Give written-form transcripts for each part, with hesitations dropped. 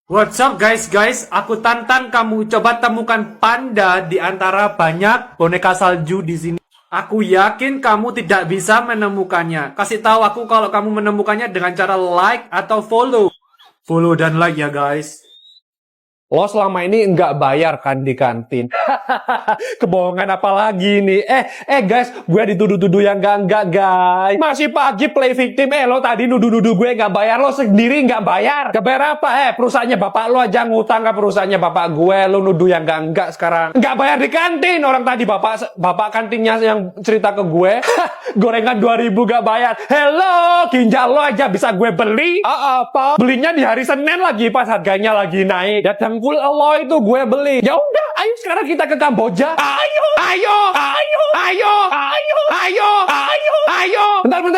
What's up guys, aku tantang kamu coba temukan panda di antara banyak boneka salju di sini. Aku yakin kamu tidak bisa menemukannya. Kasih tahu aku kalau kamu menemukannya dengan cara like atau follow. Follow dan like ya guys. Lo selama ini nggak bayar kan di kantin? Kebohongan apa lagi nih? Guys, gue dituduh-tuduh yang enggak guys. Masih pagi play victim. Lo tadi nuduh-nuduh gue nggak bayar. Lo sendiri nggak bayar. Gak bayar apa? Perusahaannya bapak lo aja ngutang ke perusahaannya bapak gue. Lo nuduh yang enggak sekarang. Nggak bayar di kantin. Orang tadi bapak kantinnya yang cerita ke gue. Gorengan 2.000 nggak bayar. Hello, ginjal lo aja bisa gue beli. Apa? Belinya di hari Senin lagi pas harganya lagi naik. Datang Full lo itu gue beli. Ya udah, ayo sekarang kita ke Kamboja. Ayo.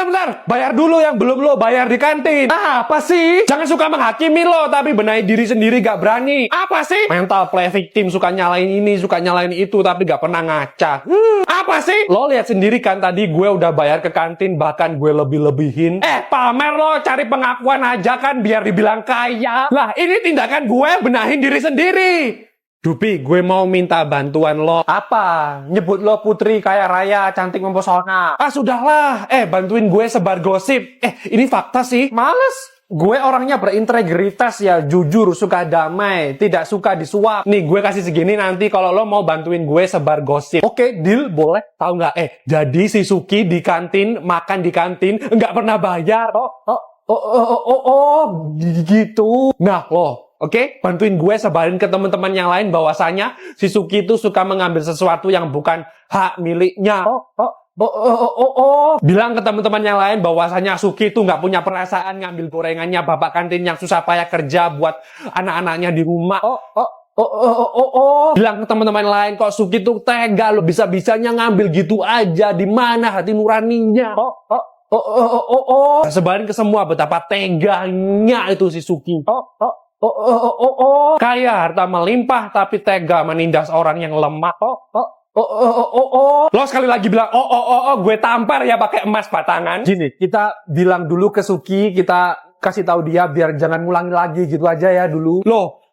Bentar. Bayar dulu yang belum lo bayar di kantin. Apa sih? Jangan suka menghakimi lo, tapi benahi diri sendiri gak berani. Apa sih? Mental play victim, suka nyalain ini, suka nyalain itu, tapi gak pernah ngaca. Apa sih? Lo lihat sendiri kan tadi gue udah bayar ke kantin, bahkan gue lebih-lebihin. Pamer lo, cari pengakuan aja kan biar dibilang kaya. Lah, ini tindakan gue benahin diri sendiri. Dupi, gue mau minta bantuan lo. Apa? Nyebut lo putri kaya raya, cantik mempesona. Sudahlah. Bantuin gue sebar gosip. Ini fakta sih. Males. Gue orangnya berintegritas ya, jujur, suka damai, tidak suka disuap. Nih, gue kasih segini nanti kalau lo mau bantuin gue sebar gosip. Oke, deal, boleh. Tahu nggak? Jadi si Suki di kantin, makan di kantin, nggak pernah bayar. Gitu. Nah, lo. Oke, bantuin gue sebarin ke teman-teman yang lain bahwasanya si Suki itu suka mengambil sesuatu yang bukan hak miliknya. Bilang ke teman-teman yang lain bahwasanya Suki itu nggak punya perasaan ngambil gorengannya bapak kantin yang susah payah kerja buat anak-anaknya di rumah. Bilang ke teman-teman lain kok Suki itu tega lo bisa-bisanya ngambil gitu aja. Di mana hati nuraninya? Sebarin ke semua betapa teganya itu si Suki. Kaya harta melimpah tapi tega menindas orang yang lemah. Lo sekali lagi bilang gue tampar ya pakai emas batangan. Gini, kita bilang dulu ke Suki, kita kasih tahu dia biar jangan ngulangi lagi gitu aja ya dulu.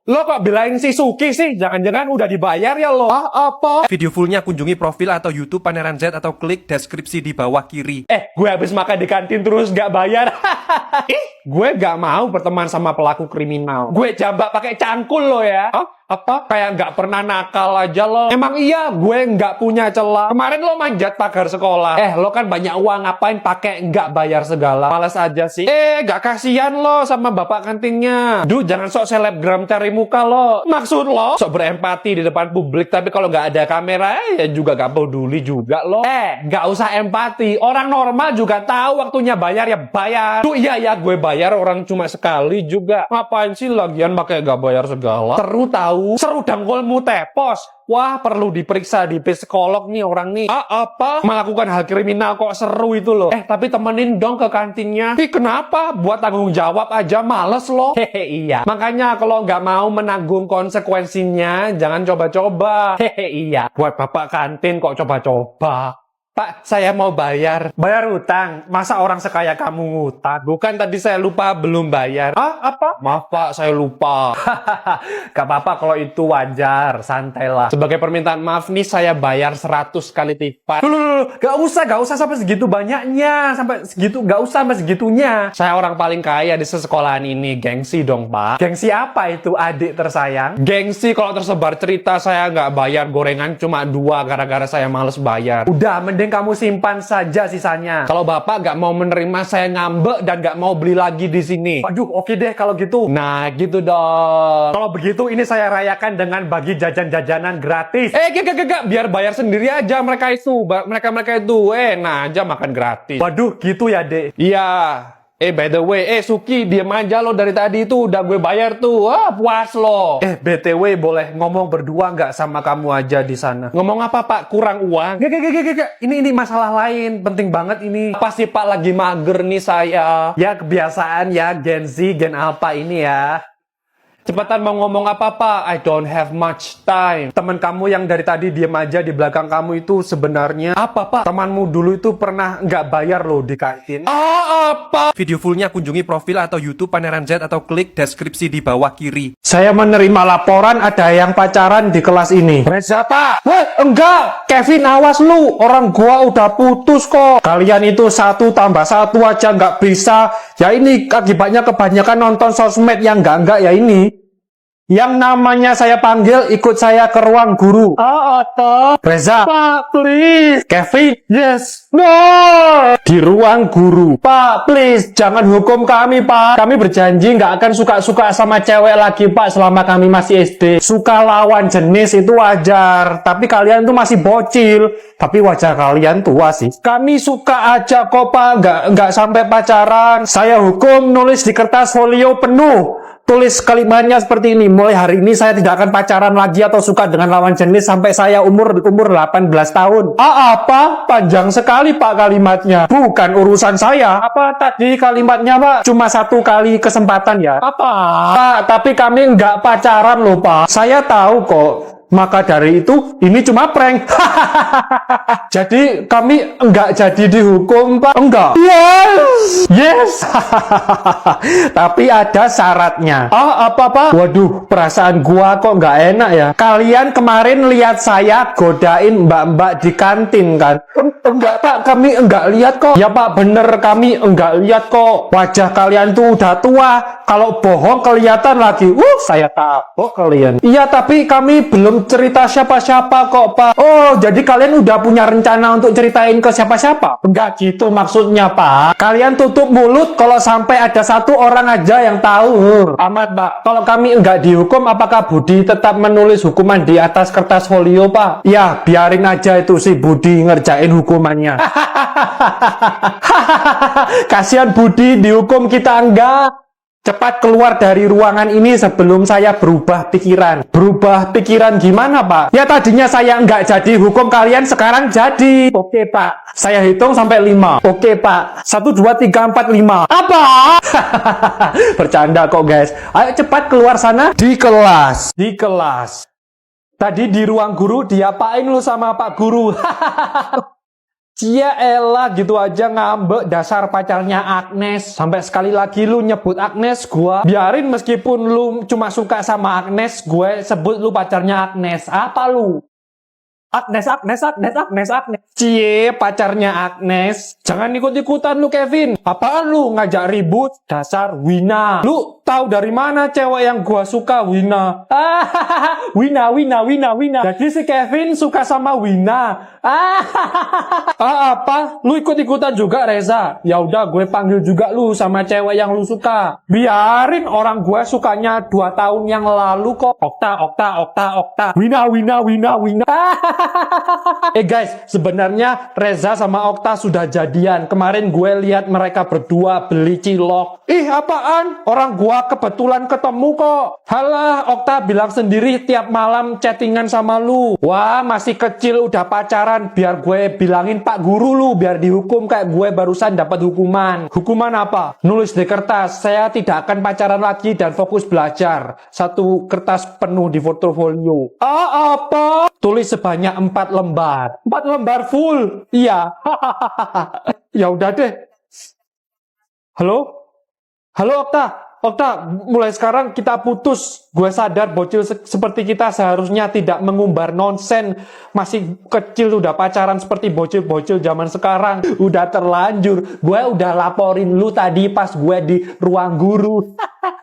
Lo kok belain si Suki sih? Jangan-jangan udah dibayar ya lo? Apa? Video fullnya kunjungi profil atau YouTube Pangeran Z atau klik deskripsi di bawah kiri. Gue habis makan di kantin terus gak bayar. Gue gak mau berteman sama pelaku kriminal. Gue jambak pakai cangkul lo ya. Apa? Kayak gak pernah nakal aja lo. Emang iya gue gak punya celah. Kemarin lo manjat pagar sekolah. Lo kan banyak uang, ngapain pakai gak bayar segala. Males aja sih. Gak kasihan lo sama bapak kantinnya. Duh, jangan sok selebgram cari muka lo. Maksud lo sok berempati di depan publik, tapi kalau gak ada kamera ya juga gak peduli juga lo. Gak usah empati. Orang normal juga tahu waktunya bayar ya bayar. Tuh iya ya, gue bayar orang cuma sekali juga. Ngapain sih lagian pakai gak bayar segala. Seru dangkolmu tepos. Wah, perlu diperiksa di psikolog nih orang nih. Apa? Melakukan hal kriminal kok seru itu loh. Tapi temenin dong ke kantinnya. Kenapa? Buat tanggung jawab aja males loh. Iya. Makanya kalau nggak mau menanggung konsekuensinya, jangan coba-coba. Iya. Buat bapak kantin kok coba-coba. Pak, saya mau bayar. Bayar utang? Masa orang sekaya kamu ngutang? Bukan tadi saya lupa belum bayar. Apa? Maaf Pak, saya lupa. Gak apa-apa kalau itu wajar, santai lah. Sebagai permintaan maaf nih, saya bayar 100 kali lipat. Gak usah sampai segitu banyaknya. Gak usah sampai segitunya. Saya orang paling kaya di sesekolahan ini. Gengsi dong Pak. Gengsi apa itu adik tersayang? Gengsi kalau tersebar cerita saya nggak bayar gorengan cuma 2 gara-gara saya males bayar. Udah, mending kamu simpan saja sisanya. Kalau bapak gak mau menerima, saya ngambek dan gak mau beli lagi di sini. Waduh, oke deh kalau gitu. Nah, gitu dong. Kalau begitu ini saya rayakan dengan bagi jajan-jajanan gratis. Gak. Biar bayar sendiri aja mereka itu. Mereka itu nah aja makan gratis. Waduh, gitu ya, Dek? Iya. By the way, Suki, diem aja lo dari tadi itu udah gue bayar tuh. Puas lo. BTW, boleh ngomong berdua nggak sama kamu aja di sana? Ngomong apa, Pak? Kurang uang? Gak. Ini masalah lain. Penting banget ini. Pasti Pak lagi mager nih saya. Ya, kebiasaan ya, Gen Z, Gen Alpha ini ya. Cepetan mau ngomong apa, Pak? I don't have much time. Teman kamu yang dari tadi diem aja di belakang kamu itu sebenarnya apa, Pak? Temanmu dulu itu pernah nggak bayar loh di kantin. Apa? Video fullnya kunjungi profil atau YouTube Pangeran Z atau klik deskripsi di bawah kiri. Saya menerima laporan ada yang pacaran di kelas ini. Reza, Pak. Weh, enggak. Kevin, awas lu. Orang gua udah putus kok. Kalian itu 1 tambah 1 aja nggak bisa. Ya ini akibatnya kebanyakan nonton sosmed yang enggak ya ini. Yang namanya saya panggil, ikut saya ke ruang guru. Otto. Reza. Pak, please. Kevin. Yes. No. Di ruang guru. Pak, please. Jangan hukum kami, Pak. Kami berjanji nggak akan suka-suka sama cewek lagi, Pak, selama kami masih SD. Suka lawan jenis itu wajar. Tapi kalian tuh masih bocil. Tapi wajah kalian tua sih. Kami suka aja kok, Pak. Nggak sampai pacaran. Saya hukum nulis di kertas folio penuh. Tulis kalimatnya seperti ini. Mulai hari ini saya tidak akan pacaran lagi atau suka dengan lawan jenis sampai saya umur 18 tahun. Apa? Panjang sekali, Pak, kalimatnya. Bukan urusan saya. Apa tadi kalimatnya, Pak? Cuma 1 kali kesempatan ya. Apa? Pak, tapi kami nggak pacaran loh, Pak. Saya tahu kok. Maka dari itu, ini cuma prank. Jadi, kami enggak jadi dihukum, Pak. Enggak. Yes. Yes. Tapi ada syaratnya. Apa, Pak? Waduh, perasaan gua kok enggak enak ya. Kalian kemarin lihat saya godain mbak-mbak di kantin, kan? Enggak, Pak. Kami enggak lihat kok. Ya, Pak, bener. Kami enggak lihat kok. Wajah kalian tuh udah tua. Kalau bohong kelihatan lagi. Saya tahu kalian. Iya, tapi kami belum cerita siapa-siapa kok, Pak. Oh, jadi kalian udah punya rencana untuk ceritain ke siapa-siapa? Enggak gitu maksudnya, Pak. Kalian tutup mulut kalau sampai ada 1 orang aja yang tahu. Amat, Pak. Kalau kami enggak dihukum, apakah Budi tetap menulis hukuman di atas kertas folio, Pak? Ya, biarin aja itu si Budi ngerjain hukumannya. Kasihan Budi dihukum, kita enggak. Cepat keluar dari ruangan ini sebelum saya berubah pikiran. Berubah pikiran gimana, Pak? Ya tadinya saya nggak jadi hukum kalian, sekarang jadi. Oke, Pak. Saya hitung sampai 5. Oke, Pak. 1, 2, 3, 4, 5. Apa? Bercanda kok, guys. Ayo cepat keluar sana. Di kelas. Di kelas. Tadi di ruang guru diapain lu sama Pak Guru? Cia elah gitu aja ngambek dasar pacarnya Agnes. Sampai sekali lagi lu nyebut Agnes, gua biarin meskipun lu cuma suka sama Agnes, gue sebut lu pacarnya Agnes. Apa lu? Agnes. Cie, pacarnya Agnes. Jangan ikut-ikutan lu, Kevin. Apaan lu ngajak ribut? Dasar Wina. Lu tahu dari mana cewek yang gua suka? Wina. Wina. Jadi si Kevin suka sama Wina. Apa? Lu ikut-ikutan juga, Reza? Ya udah, gue panggil juga lu sama cewek yang lu suka. Biarin, orang gue sukanya 2 tahun yang lalu kok. Okta. Wina. Guys, sebenarnya Reza sama Okta sudah jadian. Kemarin gue lihat mereka berdua beli cilok. Ih, apaan? Orang gua kebetulan ketemu kok. Halah, Okta bilang sendiri tiap malam chattingan sama lu. Wah, masih kecil udah pacaran. Biar gue bilangin Pak Guru lu, biar dihukum kayak gue barusan dapat hukuman. Hukuman apa? Nulis di kertas, saya tidak akan pacaran lagi dan fokus belajar. 1 kertas penuh di portofolio. Apa? Tulis sebanyak 4 lembar. 4 lembar full? Iya. Ya udah deh. Halo, Okta, mulai sekarang kita putus. Gue sadar bocil seperti kita seharusnya tidak mengumbar nonsen. Masih kecil udah pacaran seperti bocil-bocil zaman sekarang. Udah terlanjur. Gue udah laporin lu tadi pas gue di ruang guru.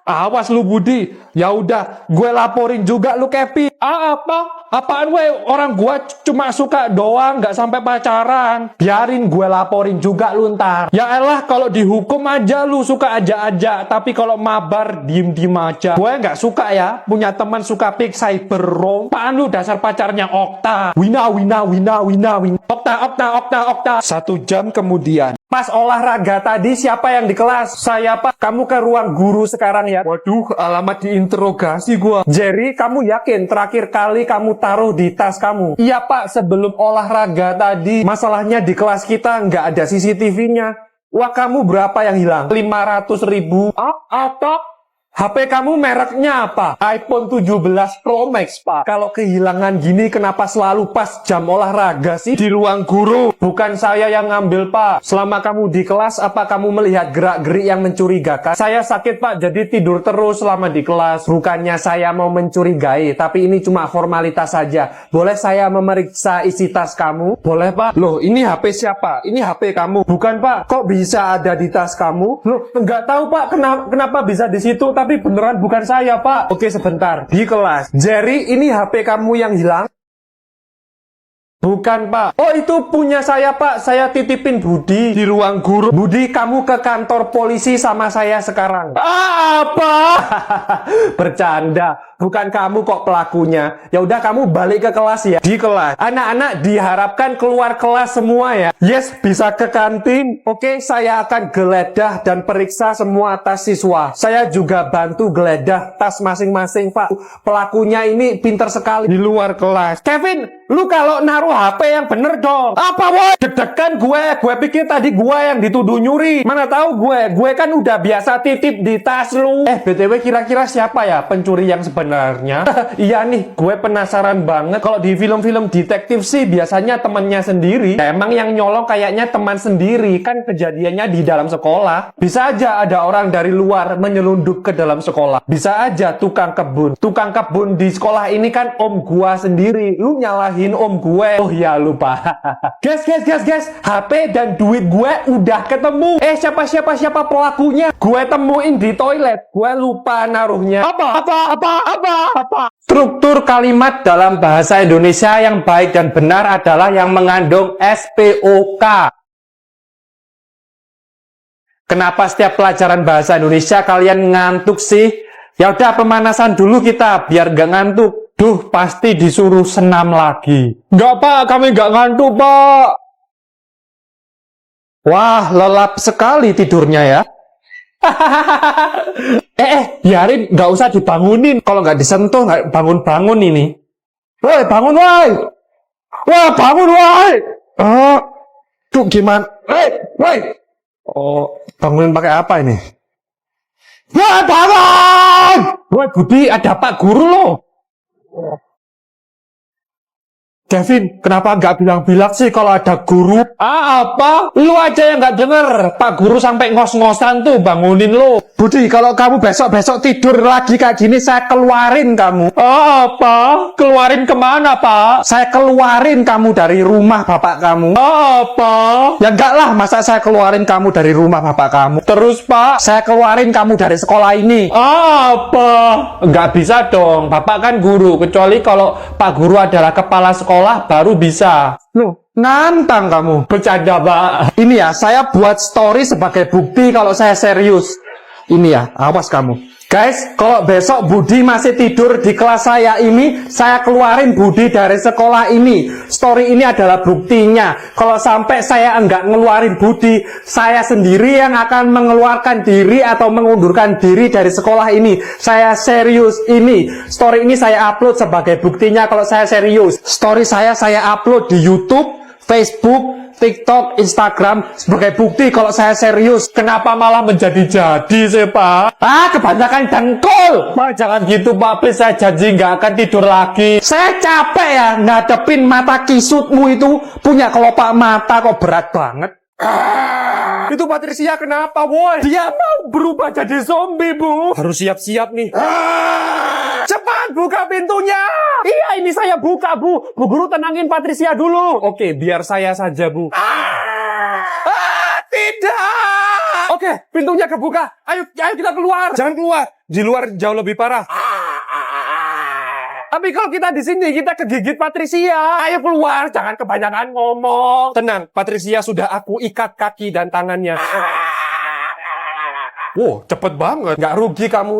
Awas lu Budi. Ya udah, gue laporin juga lu Kepi. Apa? Apaan we? Orang gue cuma suka doang, nggak sampai pacaran. Biarin gue laporin juga lu ntar. Ya elah, kalau dihukum aja lu suka aja. Tapi kalau mabar diem aja. Gue nggak suka ya punya teman suka pick cyber rom. Apaan lu dasar pacarnya Okta? Wina. Okta. 1 jam kemudian. Pas olahraga tadi siapa yang di kelas? Saya, Pak. Kamu ke ruang guru sekarang ya? Waduh, alamat diinterogasi gua. Jerry, kamu yakin terakhir kali kamu taruh di tas kamu? Iya, Pak. Sebelum olahraga tadi. Masalahnya di kelas kita nggak ada CCTV-nya. Wah, kamu berapa yang hilang? 500.000. Apa? HP kamu mereknya apa? iPhone 17 Pro Max, Pak. Kalau kehilangan gini kenapa selalu pas jam olahraga sih? Di ruang guru. Bukan saya yang ngambil, Pak. Selama kamu di kelas, apa kamu melihat gerak-gerik yang mencurigakan? Saya sakit, Pak, jadi tidur terus selama di kelas. Bukannya saya mau mencurigai, tapi ini cuma formalitas saja. Boleh saya memeriksa isi tas kamu? Boleh, Pak. Loh, ini HP siapa? Ini HP kamu. Bukan, Pak. Kok bisa ada di tas kamu? Loh, nggak tahu, Pak. Kenapa bisa di situ? Tapi beneran bukan saya, Pak. Oke, sebentar. Di kelas. Jerry, ini HP kamu yang hilang? Bukan, Pak. Oh, itu punya saya, Pak. Saya titipin Budi di ruang guru. Budi, kamu ke kantor polisi sama saya sekarang. Apa? Bercanda. Bukan kamu kok pelakunya. Ya udah, kamu balik ke kelas ya. Di kelas. Anak-anak diharapkan keluar kelas semua ya. Yes, bisa ke kantin. Oke, saya akan geledah dan periksa semua tas siswa. Saya juga bantu geledah tas masing-masing, Pak. Pelakunya ini pinter sekali di luar kelas. Kevin, lu kalau naruh HP yang bener dong. Apa, boy? Deg-degan gue pikir tadi gue yang dituduh nyuri. Mana tahu gue kan udah biasa titip di tas lu. BTW kira-kira siapa ya pencuri yang sebenarnya? Iya nih, gue penasaran banget. Kalau di film-film detektif sih biasanya temannya sendiri. Ya, emang yang nyolong kayaknya teman sendiri. Kan kejadiannya di dalam sekolah. Bisa aja ada orang dari luar menyelundup ke dalam sekolah. Bisa aja tukang kebun. Tukang kebun di sekolah ini kan om gua sendiri. Lu nyalahin om gue. Oh ya, lupa. Guys. HP dan duit gue udah ketemu. Siapa pelakunya? Gue temuin di toilet. Gue lupa naruhnya. Apa? Struktur kalimat dalam bahasa Indonesia yang baik dan benar adalah yang mengandung SPOK. Kenapa setiap pelajaran bahasa Indonesia kalian ngantuk sih? Ya udah, pemanasan dulu kita biar gak ngantuk. Duh, pasti disuruh senam lagi. Enggak, Pak, kami gak ngantuk, Pak. Wah, lelap sekali tidurnya ya. Biarin, nggak usah dibangunin. Kalau nggak disentuh, nggak bangun-bangun ini. Woi, bangun, woi! Wah, bangun, woi! Tuh gimana? Woi! Oh, bangunin pakai apa ini? Woi, bangun! Woi, Budi, ada Pak Guru loh. Kevin, kenapa nggak bilang-bilang sih kalau ada guru? Apa? Lu aja yang nggak denger. Pak Guru sampai ngos-ngosan tuh bangunin lu. Budi, kalau kamu besok-besok tidur lagi kayak gini, saya keluarin kamu. Apa? Keluarin kemana, Pak? Saya keluarin kamu dari rumah bapak kamu. Apa? Ya enggak lah, masa saya keluarin kamu dari rumah bapak kamu. Terus, Pak, saya keluarin kamu dari sekolah ini. Apa? Nggak bisa dong, bapak kan guru. Kecuali kalau Pak Guru adalah kepala sekolah, baru bisa. Loh, nantang kamu. Bercanda, Pak. Ini ya, saya buat story sebagai bukti kalau saya serius. Ini ya, awas kamu. Guys, kalau besok Budi masih tidur di kelas saya ini, saya keluarin Budi dari sekolah ini. Story ini adalah buktinya. Kalau sampai saya enggak ngeluarin Budi, saya sendiri yang akan mengeluarkan diri atau mengundurkan diri dari sekolah ini. Saya serius ini. Story ini saya upload sebagai buktinya kalau saya serius. Story saya upload di YouTube, Facebook, TikTok, Instagram sebagai bukti kalau saya serius. Kenapa malah menjadi-jadi sih, Pak? Kebanyakan dengkul. Pak, jangan gitu, Pak. Please, saya janji nggak akan tidur lagi. Saya capek ya ngadepin mata kisutmu itu. Punya kelopak mata kok berat banget. Itu Patricia kenapa, boy? Dia mau berubah jadi zombie, Bu. Harus siap-siap nih. Cepat buka pintunya. Iya, ini saya buka, Bu. Bu Guru tenangin Patricia dulu. Oke, biar saya saja, Bu. Tidak. Oke, pintunya kebuka. Ayo kita keluar. Jangan keluar. Di luar jauh lebih parah. Tapi kalau kita di sini, kita kegigit Patricia. Ayo keluar, jangan kebanyakan ngomong. Tenang, Patricia sudah aku ikat kaki dan tangannya. Wow, cepet banget. Nggak rugi kamu.